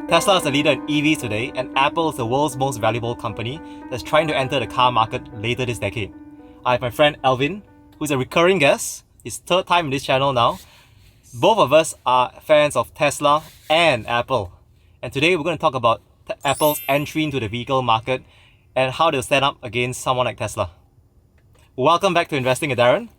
Tesla is the leader in EVs today, and Apple is the world's most valuable company that's trying to enter the car market later this decade. I have my friend Alvin, who's a recurring guest, his third time in this channel now. Both of us are fans of Tesla and Apple. And today we're going to talk about Apple's entry into the vehicle market and how they'll stand up against someone like Tesla. Welcome back to Investing with Daren.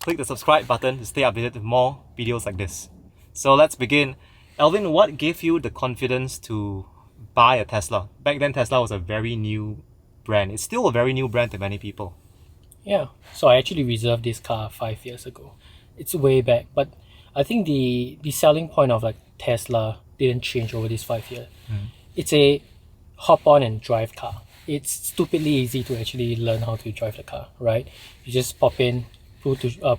Click the subscribe button to stay updated with more videos like this. So let's begin. Alvin, what gave you the confidence to buy a Tesla? Back then, Tesla was a very new brand. It's still a very new brand to many people. Yeah, so I actually reserved this car 5 years ago. It's way back, but I think the selling point of like Tesla didn't change over these 5 years. It's a hop on and drive car. It's stupidly easy to actually learn how to drive the car, right? You just pop in,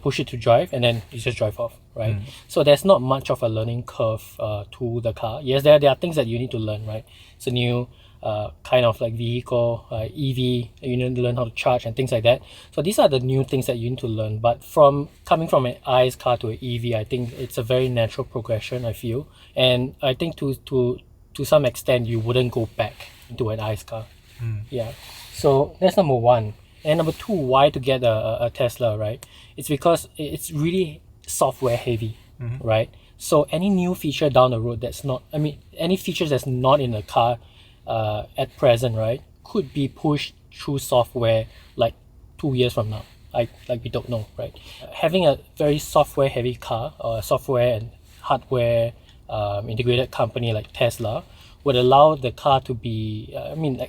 push it to drive, and then you just drive off, right? So there's not much of a learning curve to the car. Yes, there are things that you need to learn, right? It's a new kind of like vehicle, EV, you need to learn how to charge and things like that. So these are the new things that you need to learn. But coming from an ICE car to an EV, I think it's a very natural progression, I feel. And I think to some extent, you wouldn't go back into an ICE car. Yeah. So that's number one. And number two, why to get a Tesla, right? It's because it's really software heavy, right? So any new feature down the road any features that's not in the car at present, right, could be pushed through software like 2 years from now. Like we don't know, right? Having a very software heavy car or software and hardware integrated company like Tesla would allow the car to be,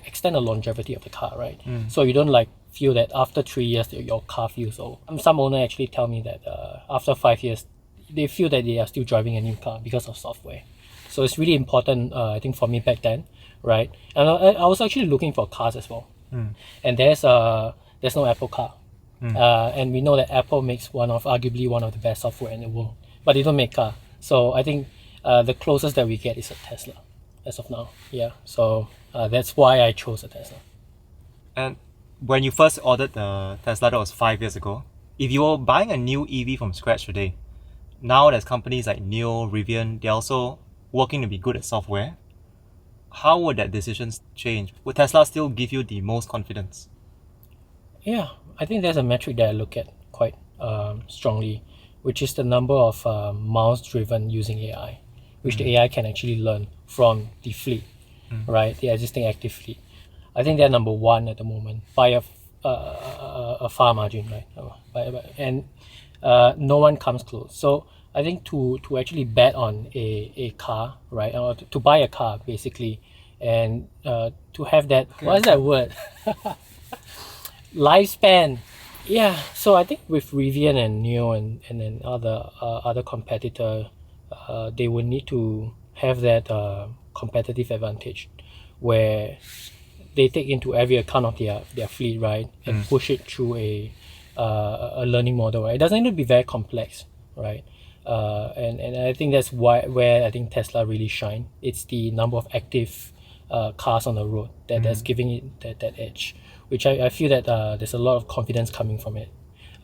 extend the longevity of the car, right? So you don't feel that after 3 years your car feels old. Some owner actually tell me that after 5 years, they feel that they are still driving a new car because of software. So it's really important, I think, for me back then, right? And I was actually looking for cars as well. And there's no Apple car. And we know that Apple makes arguably one of the best software in the world, but they don't make car. So I think the closest that we get is a Tesla as of now. Yeah. So that's why I chose a Tesla. And when you first ordered the Tesla, that was 5 years ago. If you were buying a new EV from scratch today, now there's companies like NIO, Rivian, they're also working to be good at software. How would that decision change? Would Tesla still give you the most confidence? Yeah, I think there's a metric that I look at quite strongly, which is the number of miles driven using AI, which the AI can actually learn from the fleet, right? The existing active fleet. I think they're number one at the moment by a far margin, right? And no one comes close. So I think to actually bet on a car, right, or to buy a car basically, and to have that, what is that word? Lifespan. Yeah. So I think with Rivian and NIO and then other competitor, they will need to have that competitive advantage where they take into every account of their fleet, right, and push it through a learning model, right? It doesn't need to be very complex, right? And I think that's where I think Tesla really shine. It's the number of active cars on the road that's giving it that edge, which I feel that there's a lot of confidence coming from it.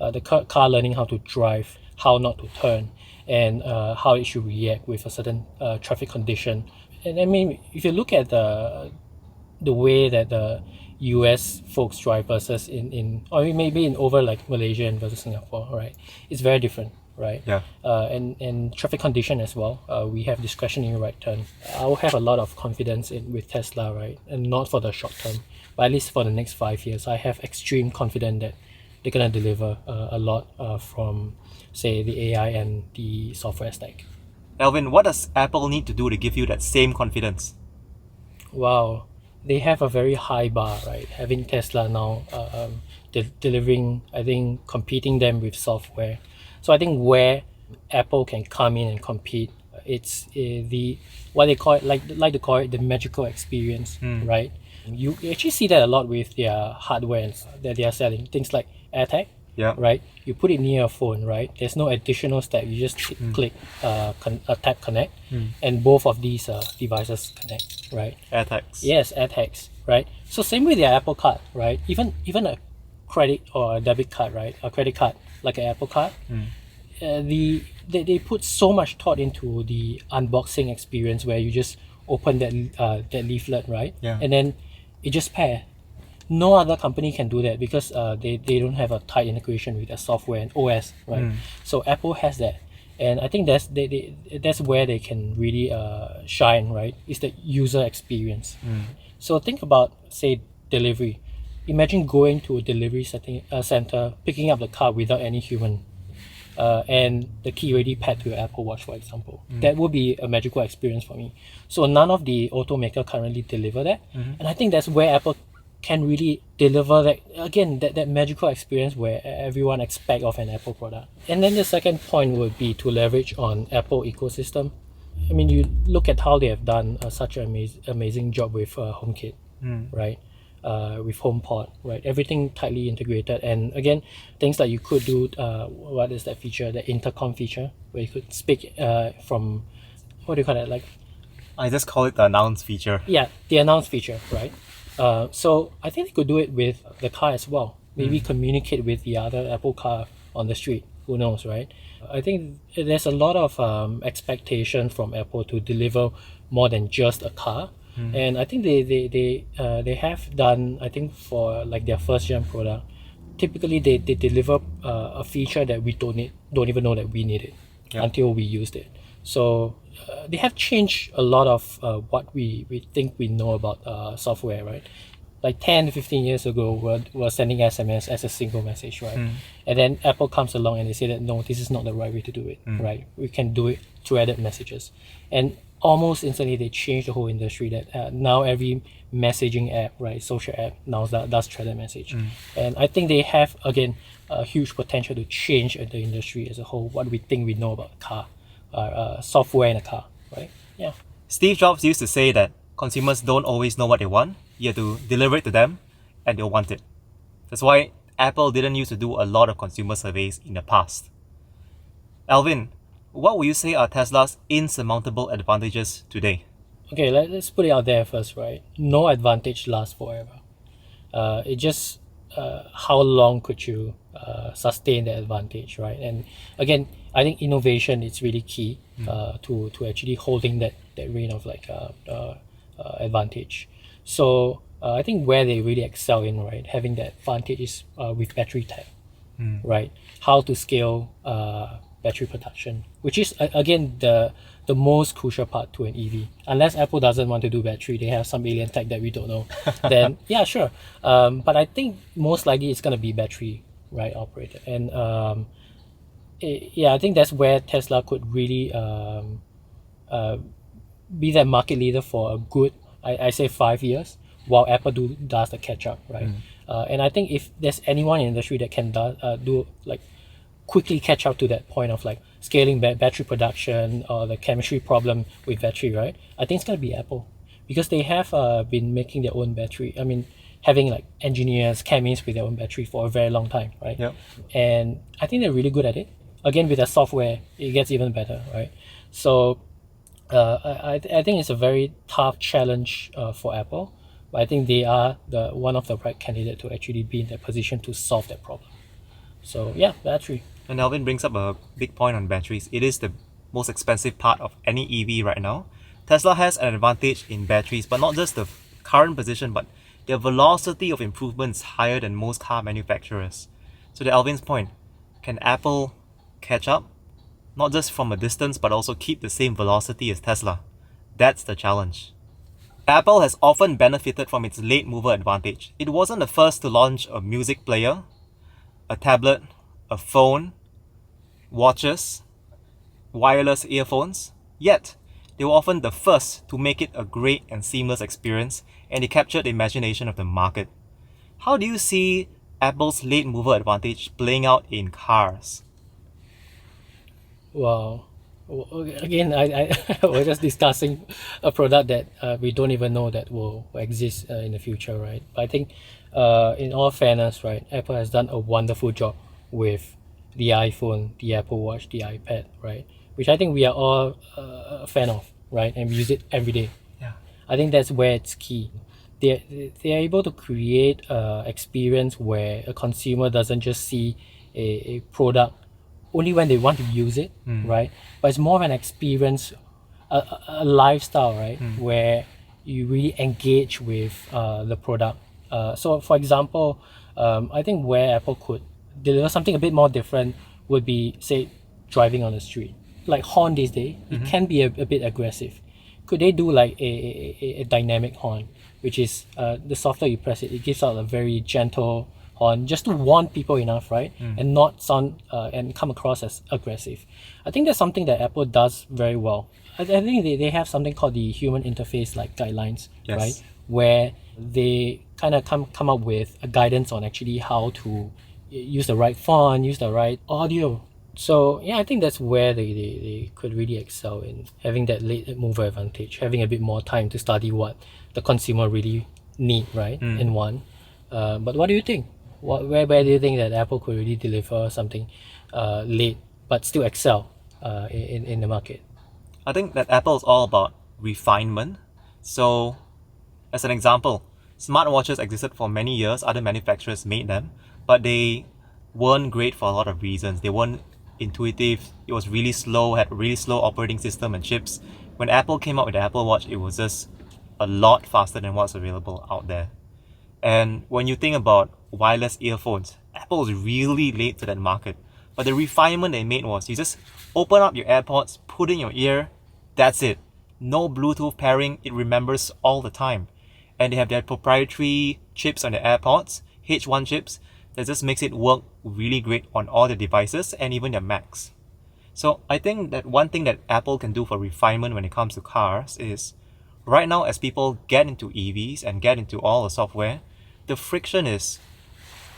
The car learning how to drive, how not to turn, and how it should react with a certain traffic condition. And I mean, if you look at the way that the US folks drive versus or maybe in over like Malaysia and versus Singapore, right? It's very different, right? Yeah. And traffic condition as well. We have discretionary right turn. I will have a lot of confidence with Tesla, right? And not for the short term, but at least for the next 5 years, I have extreme confidence that they're gonna deliver a lot from, say, the AI and the software stack. Alvin, what does Apple need to do to give you that same confidence? Wow. They have a very high bar, right? Having Tesla now delivering, I think, competing them with software. So I think where Apple can come in and compete, it's what they call it, like to call it the magical experience, right? You actually see that a lot with their hardware that they are selling. Things like AirTag, right? You put it near your phone, right? There's no additional step. You just click, tap connect, and both of these devices connect, right? AirTags. Yes, AirTags, right? So same with their Apple Card, right? Even a credit or a debit card, right? A credit card like an Apple Card. They put so much thought into the unboxing experience where you just open that leaflet, right? Yeah. And then it just pair. No other company can do that because they don't have a tight integration with their software and OS, right? So Apple has that, and I think that's where they can really shine, right? Is the user experience. So think about, say, delivery. Imagine going to a delivery center, picking up the car without any human, and the key already paired to your Apple Watch, for example. That would be a magical experience for me. So none of the automaker currently deliver that, and I think that's where Apple can really deliver that magical experience where everyone expect of an Apple product. And then the second point would be to leverage on Apple ecosystem. I mean, you look at how they have done such an amazing job with HomeKit, right? With HomePod, right? Everything tightly integrated, and again, things like you could do. What is that feature? The intercom feature, where you could speak from, what do you call it? Like, I just call it the announce feature. yeah, the announce feature, right? So I think they could do it with the car as well. Maybe communicate with the other Apple car on the street. Who knows, right? I think there's a lot of expectation from Apple to deliver more than just a car. And I think they have done, I think, for like their first gen product, typically they deliver a feature that we don't even know that we need it until we used it. So they have changed a lot of what we think we know about software, right? Like 10 to 15 years ago, we're sending SMS as a single message, right? And then Apple comes along and they say that, no, this is not the right way to do it, right? We can do it threaded messages. And almost instantly, they changed the whole industry that now every messaging app, right, social app, now does threaded message. And I think they have, again, a huge potential to change the industry as a whole, what we think we know about a car, software in a car, right? Yeah. Steve Jobs used to say that consumers don't always know what they want. You have to deliver it to them and they'll want it. That's why Apple didn't used to do a lot of consumer surveys in the past. Alvin, what would you say are Tesla's insurmountable advantages today? Okay, let's put it out there first, right? No advantage lasts forever. It just how long could you sustain that advantage, right? And again, I think innovation is really key to actually holding that reign of like advantage. So I think where they really excel in, right, having that advantage is with battery tech, right? How to scale battery production, which is again the most crucial part to an EV. Unless Apple doesn't want to do battery, they have some alien tech that we don't know. Then yeah, sure. But I think most likely it's gonna be battery, right, operated. And I think that's where Tesla could really be that market leader for a good, I say 5 years, while Apple does the catch up, right? And I think if there's anyone in the industry that can do like quickly catch up to that point of like scaling battery production or the chemistry problem with battery, right? I think it's gonna be Apple, because they have been making their own battery. I mean, having like engineers, chemists with their own battery for a very long time, right? Yep. And I think they're really good at it. Again, with their software, it gets even better, right? So I think it's a very tough challenge for Apple, but I think they are one of the right candidate to actually be in that position to solve that problem. So yeah, battery. And Alvin brings up a big point on batteries. It is the most expensive part of any EV right now. Tesla has an advantage in batteries, but not just the current position, but their velocity of improvement is higher than most car manufacturers. So to Alvin's point, can Apple catch up? Not just from a distance, but also keep the same velocity as Tesla. That's the challenge. Apple has often benefited from its late mover advantage. It wasn't the first to launch a music player, a tablet, a phone, watches, wireless earphones. Yet, they were often the first to make it a great and seamless experience, and they captured the imagination of the market. How do you see Apple's late mover advantage playing out in cars? Wow. Again, I we're just discussing a product that we don't even know that will exist in the future, right? But I think, in all fairness, right, Apple has done a wonderful job with the iPhone, the Apple Watch, the iPad, right? Which I think we are all a fan of, right? And we use it every day. Yeah. I think that's where it's key. They're able to create an experience where a consumer doesn't just see a product only when they want to use it, right? But it's more of an experience a lifestyle, right? Where you really engage with the product. So for example, I think where Apple could deliver something a bit more different would be, say, driving on the street. Like horn these days, it can be a bit aggressive. Could they do like a dynamic horn, which is the softer you press it, it gives out a very gentle horn just to warn people enough, right? And not sound and come across as aggressive. I think that's something that Apple does very well. I think they have something called the human interface like guidelines, Yes. right? Where they kind of come up with a guidance on actually how to use the right font, use the right audio. So yeah, I think that's where they could really excel in having that late mover advantage, having a bit more time to study what the consumer really need, right? In one. But what do you think? Where do you think that Apple could really deliver something late but still excel in the market? I think that Apple is all about refinement. So, as an example, smartwatches existed for many years, other manufacturers made them, but they weren't great for a lot of reasons. They weren't intuitive, it was really slow, had really slow operating system and chips. When Apple came out with the Apple Watch, it was just a lot faster than what's available out there. And when you think about wireless earphones, Apple was really late to that market. But the refinement they made was you just open up your AirPods, put in your ear, that's it. No Bluetooth pairing, it remembers all the time. And they have their proprietary chips on the AirPods, H1 chips, that just makes it work really great on all the devices and even their Macs. So I think that one thing that Apple can do for refinement when it comes to cars is, right now as people get into EVs and get into all the software, the friction is,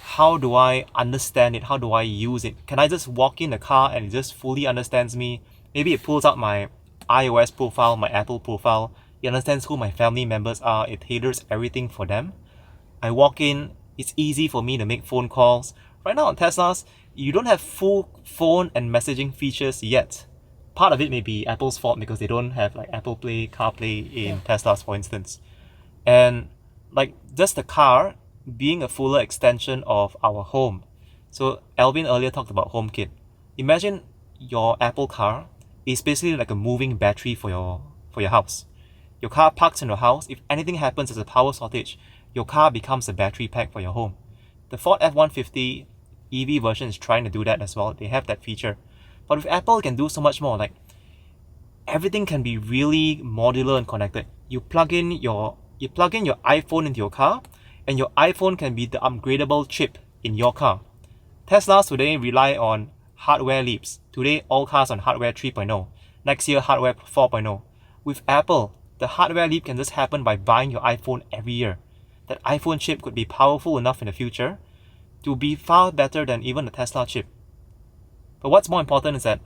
how do I understand it? How do I use it? Can I just walk in the car and it just fully understands me? Maybe it pulls out my iOS profile, my Apple profile. It understands who my family members are. It tailors everything for them. I walk in, it's easy for me to make phone calls. Right now on Teslas, you don't have full phone and messaging features yet. Part of it may be Apple's fault because they don't have like Apple Play, CarPlay in Teslas, for instance. And like just the car being a fuller extension of our home. So Alvin earlier talked about HomeKit. Imagine your Apple car is basically like a moving battery for your house. Your car parks in your house. If anything happens as a power shortage, your car becomes a battery pack for your home. The Ford F-150 EV version is trying to do that as well. They have that feature. But with Apple, it can do so much more. Like everything can be really modular and connected. You plug in your iPhone into your car, and your iPhone can be the upgradable chip in your car. Teslas today rely on hardware leaps. Today, all cars on hardware 3.0. Next year, hardware 4.0. With Apple, the hardware leap can just happen by buying your iPhone every year. That iPhone chip could be powerful enough in the future to be far better than even the Tesla chip. But what's more important is that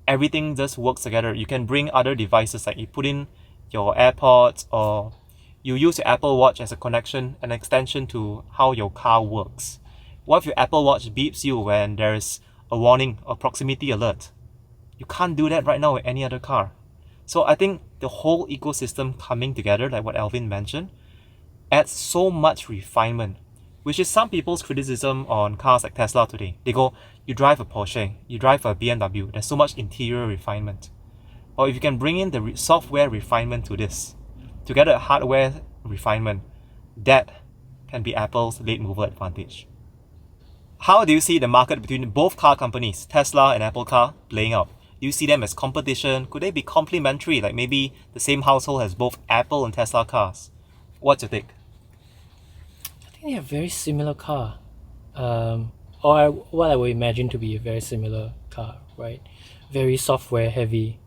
everything just works together. You can bring other devices, like you put in your AirPods or you use your Apple Watch as a connection, an extension to how your car works. What if your Apple Watch beeps you when there's a warning or proximity alert? You can't do that right now with any other car. So I think the whole ecosystem coming together, like what Alvin mentioned, adds so much refinement, which is some people's criticism on cars like Tesla today. They go, you drive a Porsche, you drive a BMW, there's so much interior refinement. Or if you can bring in the software refinement to this, together a hardware refinement, that can be Apple's late mover advantage. How do you see the market between both car companies, Tesla and Apple Car, playing out? Do you see them as competition? Could they be complementary, like maybe the same household has both Apple and Tesla cars? What's your take? I think they have very similar car, or what I would imagine to be a very similar car, right? Very software heavy,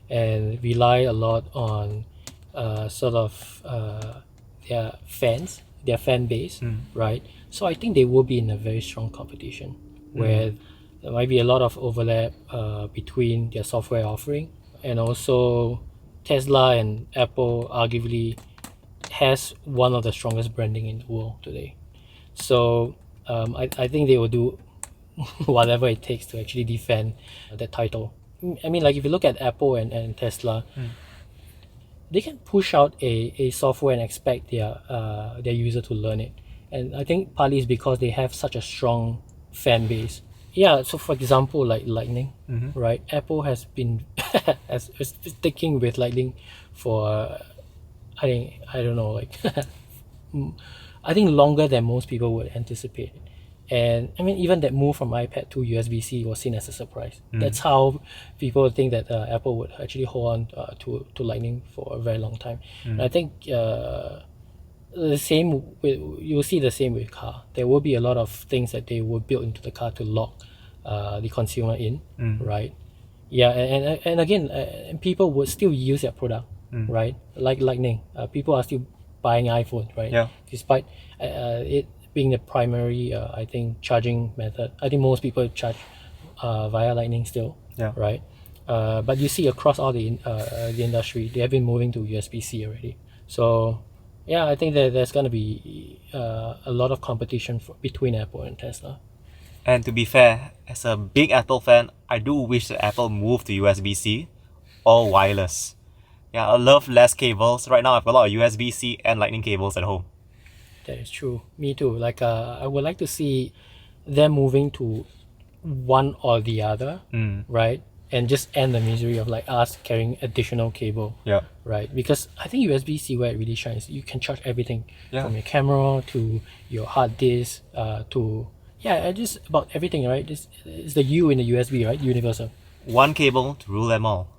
and rely a lot on their fans, their fan base, right? So I think they will be in a very strong competition where there might be a lot of overlap between their software offering, and also Tesla and Apple arguably has one of the strongest branding in the world today. So I think they will do whatever it takes to actually defend that title. I mean, like if you look at Apple and Tesla, they can push out a software and expect their user to learn it. And I think partly is because they have such a strong fan base. Yeah, so for example, like Lightning, right? Apple has been as sticking with Lightning for I don't know, like I think longer than most people would anticipate. And I mean, even that move from iPad to USB-C was seen as a surprise. That's how people think that Apple would actually hold on to Lightning for a very long time. And I think the same you'll see the same with car. There will be a lot of things that they will build into the car to lock the consumer in, right? Yeah, and again, people would still use their product, right? Like Lightning, people are still buying iPhone, right? Yeah. Despite it being the primary, I think, charging method. I think most people charge via Lightning still, Yeah. right? But you see across all the industry, they have been moving to USB-C already. So yeah, I think that there's going to be a lot of competition between Apple and Tesla. And to be fair, as a big Apple fan, I do wish that Apple moved to USB-C or wireless. Yeah, I love less cables. Right now, I've got a lot of USB-C and Lightning cables at home. That is true. Me too. Like, I would like to see them moving to one or the other, right? And just end the misery of like us carrying additional cable, Yeah. right? Because I think USB-C where it really shines, you can charge everything Yeah. from your camera to your hard disk to just about everything, right? This is the U in the USB, right? Universal. One cable to rule them all.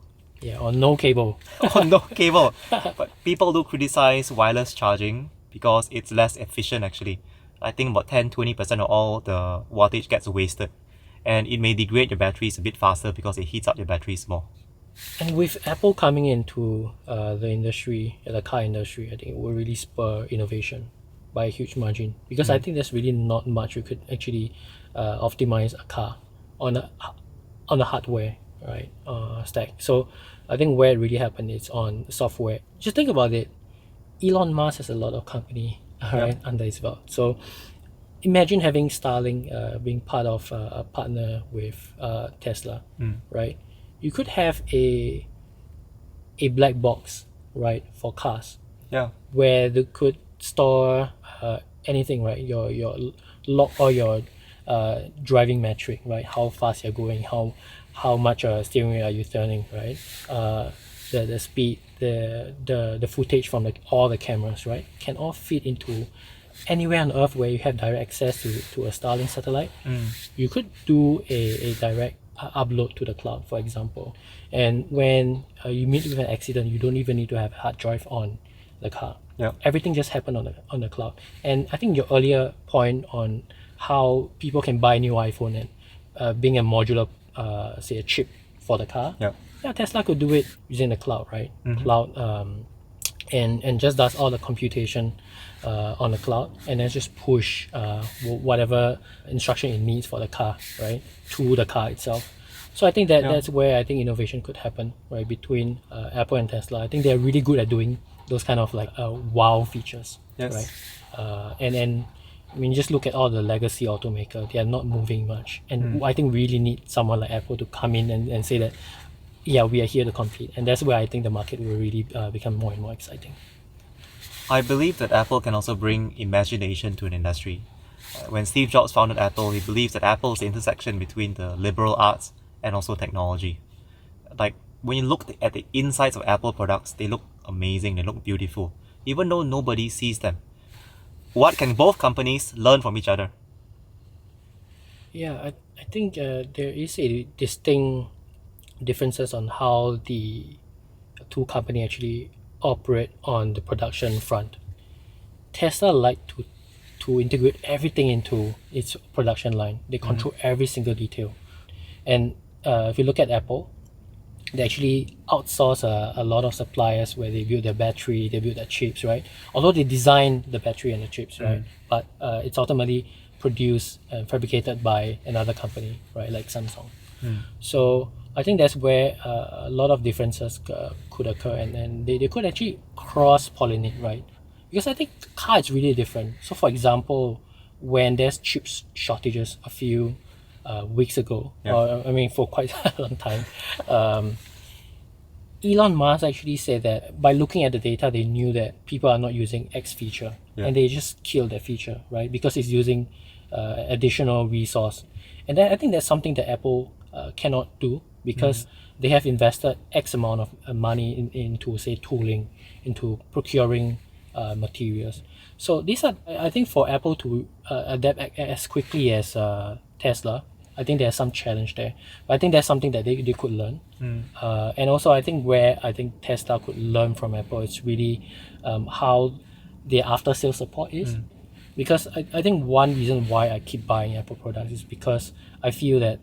Yeah, or no cable. Oh, no cable. But people do criticize wireless charging because it's less efficient actually. I think about 10-20% of all the wattage gets wasted. And it may degrade your batteries a bit faster because it heats up your batteries more. And with Apple coming into the industry, the car industry, I think it will really spur innovation by a huge margin. Because I think there's really not much you could actually optimize a car on a hardware, right, stack. So I think where it really happened is on software. Just think about it. Elon Musk has a lot of company right under his belt. So imagine having Starlink being part of a partner with Tesla, right? You could have a black box, right, for cars, Yeah. where they could store anything, right? Your log or your driving metric, right? How fast you're going, how much steering wheel are you turning, right? The speed, the footage from all the cameras, right? Can all fit into anywhere on Earth where you have direct access to a Starlink satellite. You could do a direct upload to the cloud, for example. And when you meet with an accident, you don't even need to have a hard drive on the car. Yeah. Everything just happened on the cloud. And I think your earlier point on how people can buy a new iPhone and being a modular, say a chip for the car. Yeah, Tesla could do it using the cloud, right? Cloud, and just does all the computation on the cloud, and then just push whatever instruction it needs for the car, right, to the car itself. So I think that's where I think innovation could happen, right, between Apple and Tesla. I think they're really good at doing those kind of like wow features, right? And I mean, just look at all the legacy automaker. They are not moving much, and I think we really need someone like Apple to come in and say that, yeah, we are here to compete, and that's where I think the market will really become more and more exciting. I believe that Apple can also bring imagination to an industry. When Steve Jobs founded Apple, he believes that Apple is the intersection between the liberal arts and also technology. Like, when you look at the insides of Apple products, they look amazing, they look beautiful, even though nobody sees them. What can both companies learn from each other? Yeah, I think there is a distinct differences on how the two companies actually operate on the production front. Tesla like to integrate everything into its production line. They control every single detail. And if you look at Apple, they actually outsource a lot of suppliers where they build their battery, they build their chips, right? Although they design the battery and the chips, right? But it's ultimately produced and fabricated by another company, right? Like Samsung. So I think that's where a lot of differences could occur, and they could actually cross-pollinate, right? Because I think car is really different. So for example, when there's chip shortages a few weeks ago, or I mean for quite a long time, Elon Musk actually said that by looking at the data, they knew that people are not using X feature, and they just killed that feature, right? Because it's using additional resource. And then I think that's something that Apple cannot do, because they have invested X amount of money into, say, tooling, into procuring materials. So these are, I think, for Apple to adapt as quickly as Tesla, I think there's some challenge there. But I think that's something that they could learn. And also, I think where I think Tesla could learn from Apple is really how their after sales support is. Because I think one reason why I keep buying Apple products is because I feel that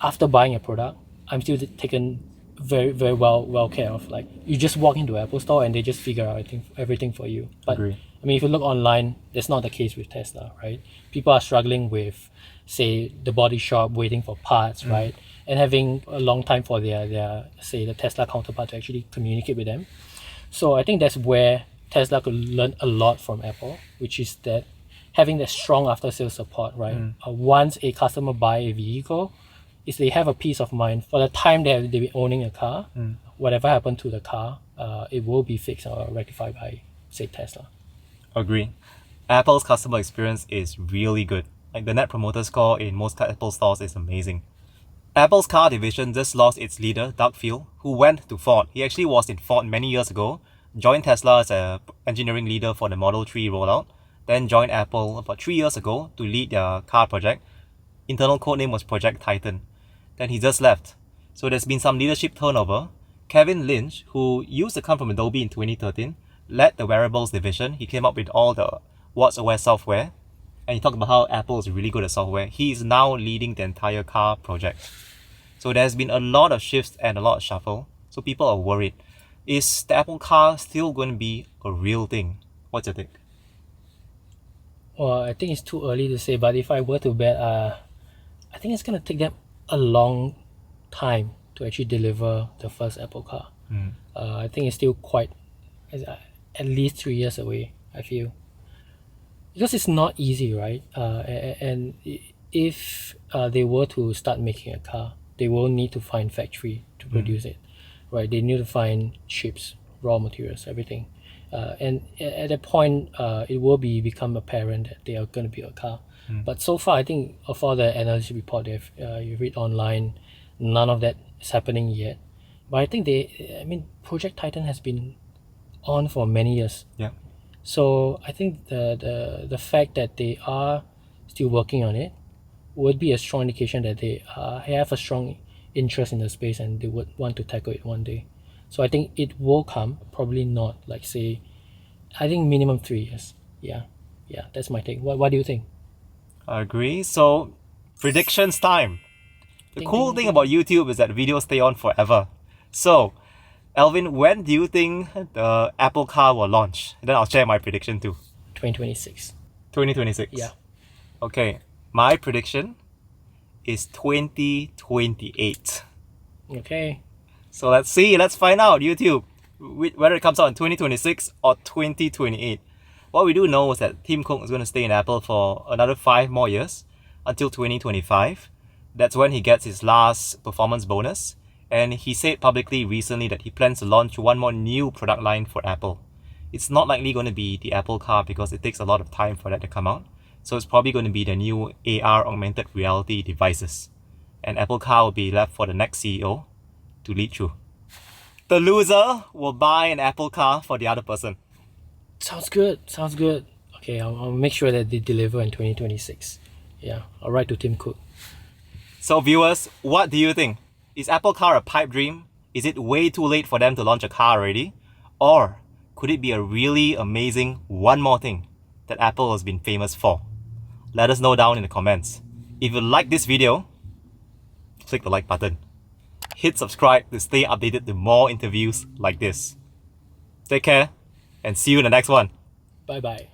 after buying a product, I'm still taken very, very well care of. Like, you just walk into Apple store and they just figure out everything for you. But Agree. I mean, if you look online, that's not the case with Tesla, right? People are struggling with, say, the body shop waiting for parts, right? And having a long time for their say, the Tesla counterpart to actually communicate with them. So I think that's where Tesla could learn a lot from Apple, which is that having that strong after sales support, right? Once a customer buy a vehicle, is they have a peace of mind for the time they'll be owning a car. Whatever happened to the car, it will be fixed or rectified by, say, Tesla. Agree. Apple's customer experience is really good. Like, the Net Promoter Score in most Apple stores is amazing. Apple's car division just lost its leader, Doug Field, who went to Ford. He actually was in Ford many years ago, joined Tesla as an engineering leader for the Model 3 rollout, then joined Apple about 3 years ago to lead their car project. Internal codename was Project Titan. Then he just left. So there's been some leadership turnover. Kevin Lynch, who used to come from Adobe in 2013, led the wearables division. He came up with all the watchOS software, and he talked about how Apple is really good at software. He is now leading the entire car project. So there's been a lot of shifts and a lot of shuffle. So people are worried. Is the Apple car still going to be a real thing? What's your take? Well, I think it's too early to say, but if I were to bet, I think it's going to take them a long time to actually deliver the first Apple car. I think it's still quite, at least 3 years away, I feel. Because it's not easy, right? And if they were to start making a car, they will need to find factory to produce it, right? They need to find chips, raw materials, everything. And at that point, it will become apparent that they are going to be a car. But so far, I think of all the analysis report you read online, none of that is happening yet. But I think Project Titan has been on for many years. Yeah. So I think the fact that they are still working on it would be a strong indication that they have a strong interest in the space and they would want to tackle it one day. So I think it will come, probably not, like, say, I think minimum 3 years. Yeah, that's my take. What do you think? I agree. So, predictions time. The cool thing about YouTube is that videos stay on forever. So, Alvin, when do you think the Apple car will launch? And then I'll share my prediction too. 2026. 2026? Yeah. Okay, my prediction is 2028. Okay. So let's see, let's find out, YouTube, whether it comes out in 2026 or 2028. What we do know is that Tim Cook is going to stay in Apple for another 5 more years until 2025. That's when he gets his last performance bonus. And he said publicly recently that he plans to launch one more new product line for Apple. It's not likely going to be the Apple car because it takes a lot of time for that to come out. So it's probably going to be the new AR augmented reality devices. And Apple car will be left for the next CEO to lead through. The loser will buy an Apple car for the other person. Sounds good. Okay, I'll make sure that they deliver in 2026. Yeah, I'll write to Tim Cook. So viewers, what do you think? Is Apple car a pipe dream? Is it way too late for them to launch a car already? Or could it be a really amazing one more thing that Apple has been famous for? Let us know down in the comments. If you like this video, click the like button. Hit subscribe to stay updated to more interviews like this. Take care and see you in the next one. Bye-bye.